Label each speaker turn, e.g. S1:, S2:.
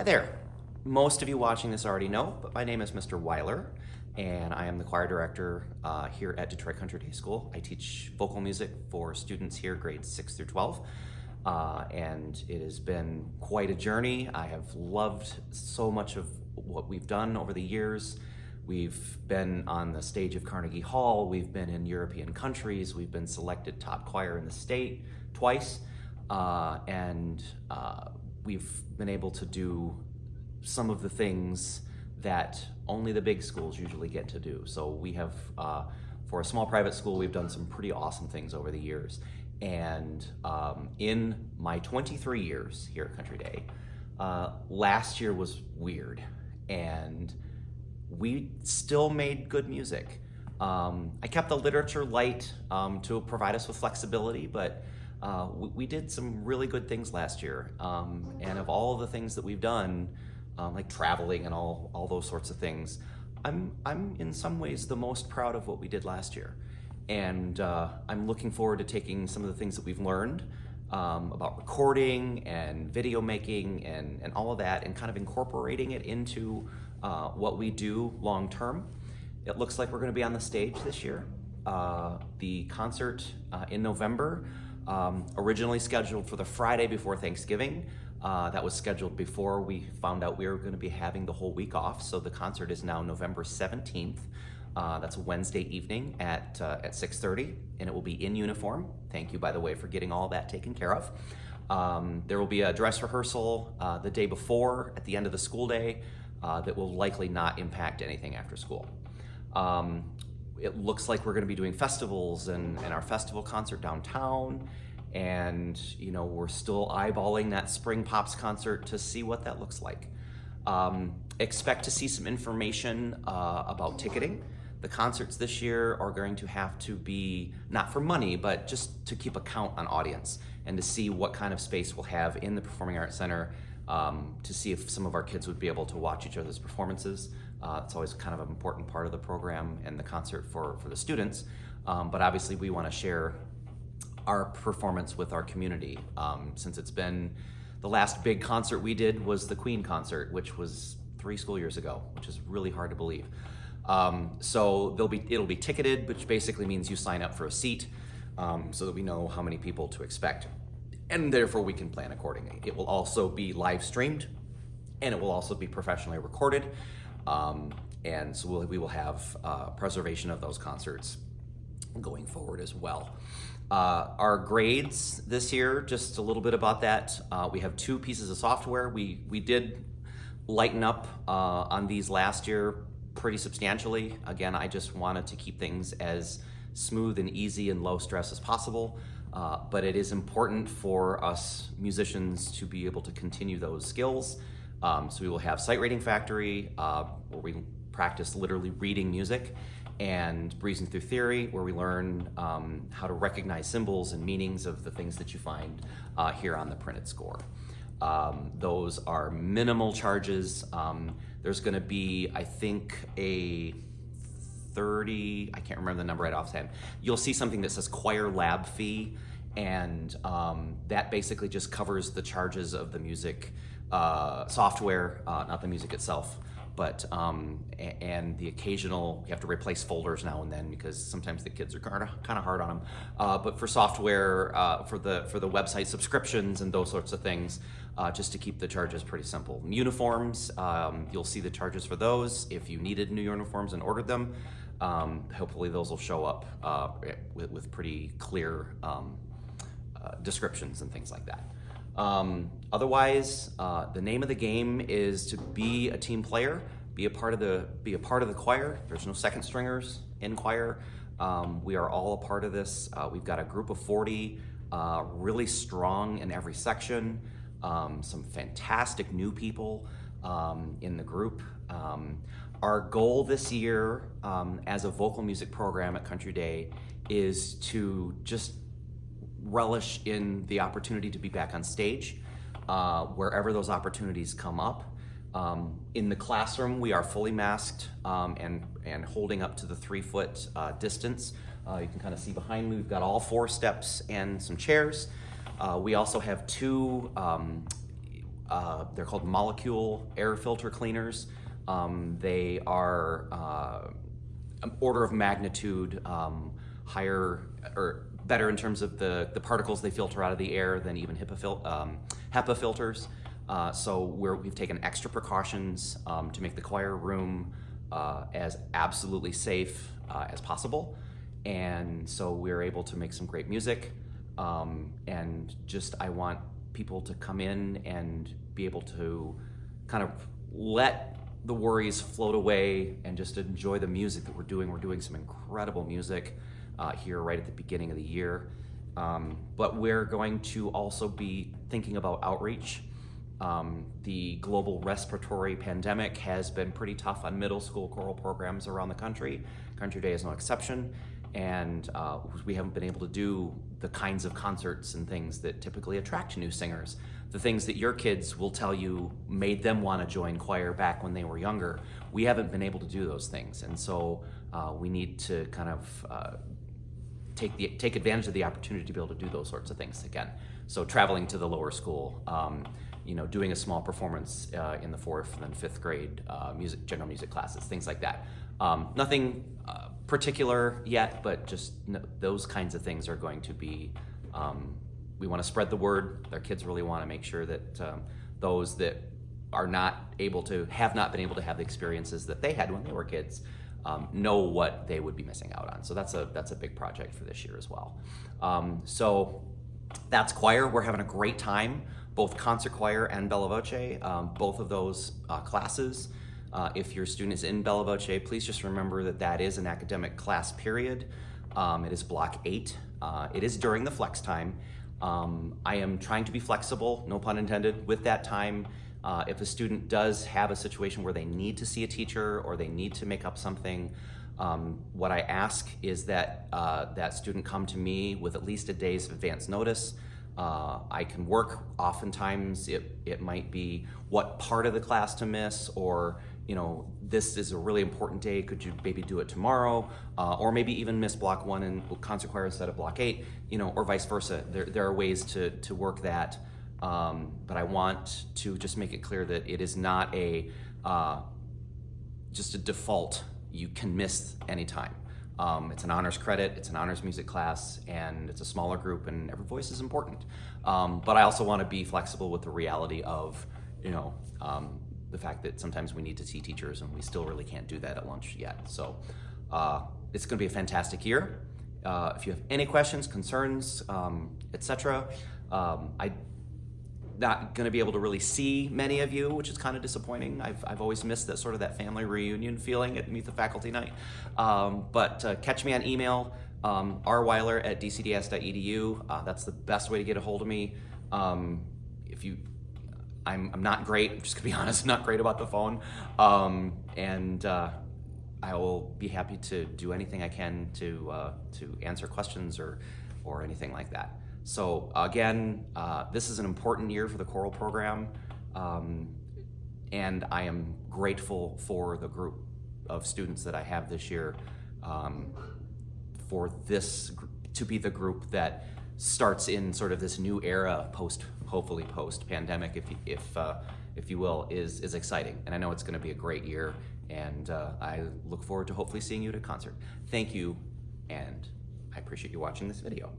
S1: Hi there. Most of you watching this already know, but my name is Mr. Weiler, and I am the choir director here at Detroit Country Day School. I teach vocal music for students here, grades 6 through 12, and it has been quite a journey. I have loved so much of what we've done over the years. We've been on the stage of Carnegie Hall, we've been in European countries, we've been selected top choir in the state twice, and we've been able to do some of the things that only the big schools usually get to do. So we have, for a small private school, we've done some pretty awesome things over the years. And in my 23 years here at Country Day, last year was weird, and we still made good music. I kept the literature light to provide us with flexibility, but we did some really good things last year. And of all of the things that we've done, like traveling and all those sorts of things, I'm in some ways the most proud of what we did last year. And I'm looking forward to taking some of the things that we've learned about recording and video making and all of that, and kind of incorporating it into what we do long term. It looks like we're going to be on the stage this year. The concert in November, originally scheduled for the Friday before Thanksgiving. That was scheduled before we found out we were going to be having the whole week off. So the concert is now November 17th. That's a Wednesday evening at 6:30, and it will be in uniform. Thank you, by the way, for getting all that taken care of. There will be a dress rehearsal the day before at the end of the school day that will likely not impact anything after school. It looks like we're going to be doing festivals and our festival concert downtown, and we're still eyeballing that Spring Pops concert to see what that looks like. Expect to see some information about ticketing. The concerts this year are going to have to be not for money, but just to keep a count on audience and to see what kind of space we'll have in the Performing Arts Center, to see if some of our kids would be able to watch each other's performances. It's always kind of an important part of the program and the concert for the students. But obviously we want to share our performance with our community. Since it's been, the last big concert we did was the Queen concert, which was 3 school years ago, which is really hard to believe. So it'll be ticketed, which basically means you sign up for a seat, so that we know how many people to expect, and therefore we can plan accordingly. It will also be live streamed, and it will also be professionally recorded, and so we will have preservation of those concerts going forward as well. Our grades this year, just a little bit about that. We have 2 pieces of software. We did lighten up on these last year pretty substantially. Again, I just wanted to keep things as smooth and easy and low stress as possible. But it is important for us musicians to be able to continue those skills. So we will have Sight Reading Factory, where we practice literally reading music, and Breezing Through Theory, where we learn how to recognize symbols and meanings of the things that you find here on the printed score. Those are minimal charges. There's going to be, I think, a 30, I can't remember the number right offhand. You'll see something that says choir lab fee, and that basically just covers the charges of the music software, not the music itself, but and the occasional, you have to replace folders now and then because sometimes the kids are kind of hard on them. But for software, for the website subscriptions and those sorts of things, just to keep the charges pretty simple. Uniforms, you'll see the charges for those. If you needed new uniforms and ordered them, hopefully those will show up with pretty clear descriptions and things like that. Otherwise, the name of the game is to be a team player, be a part of the choir. There's no second stringers in choir. We are all a part of this. We've got a group of 40, really strong in every section. Some fantastic new people in the group. Our goal this year as a vocal music program at Country Day is to just relish in the opportunity to be back on stage wherever those opportunities come up. In the classroom, we are fully masked and holding up to the 3-foot distance. You can kind of see behind me, we've got all 4 steps and some chairs. We also have 2 they're called molecule air filter cleaners. They are an order of magnitude higher or better in terms of the particles they filter out of the air than even HEPA filters. So we've taken extra precautions to make the choir room as absolutely safe as possible. And so we're able to make some great music. And just, I want people to come in and be able to kind of let the worries float away and just enjoy the music that we're doing. We're doing some incredible music here right at the beginning of the year. But we're going to also be thinking about outreach. The global respiratory pandemic has been pretty tough on middle school choral programs around the country. Country Day is no exception. And we haven't been able to do the kinds of concerts and things that typically attract new singers. The things that your kids will tell you made them want to join choir back when they were younger. We haven't been able to do those things. And so we need to kind of take advantage of the opportunity to be able to do those sorts of things again. So traveling to the lower school, doing a small performance in the 4th and 5th grade general music classes, things like that. Nothing particular yet, but just those kinds of things are going to be, we want to spread the word. Our kids really want to make sure that those that are not able to, have not been able to have the experiences that they had when they were kids, know what they would be missing out on. So that's a big project for this year as well. So that's choir. We're having a great time, both concert choir and Bella Voce, both of those classes. If your student is in Bella Voce, please just remember that that is an academic class period. It is block 8. It is during the flex time. I am trying to be flexible, no pun intended, with that time. If a student does have a situation where they need to see a teacher or they need to make up something, what I ask is that that student come to me with at least a day's advance notice. I can work. Oftentimes it might be what part of the class to miss, or this is a really important day, could you maybe do it tomorrow, or maybe even miss block 1 and concert choir instead of block 8, or vice versa. There are ways to work that, but I want to just make it clear that it is not just a default. You can miss anytime. It's an honors credit, it's an honors music class, and it's a smaller group, and every voice is important. But I also want to be flexible with the reality of, the fact that sometimes we need to see teachers, and we still really can't do that at lunch yet. So it's going to be a fantastic year. If you have any questions, concerns, etc., I'm not going to be able to really see many of you, which is kind of disappointing. I've always missed that family reunion feeling at Meet the Faculty Night. But catch me on email, rweiler@dcds.edu. That's the best way to get a hold of me. I'm not great, I'm just gonna be honest, I'm not great about the phone. I will be happy to do anything I can to answer questions or anything like that. So again, this is an important year for the choral program, and I am grateful for the group of students that I have this year, for this to be the group that starts in sort of this new era, hopefully post-pandemic, if you will, is exciting. And I know it's going to be a great year, and I look forward to hopefully seeing you at a concert. Thank you, and I appreciate you watching this video.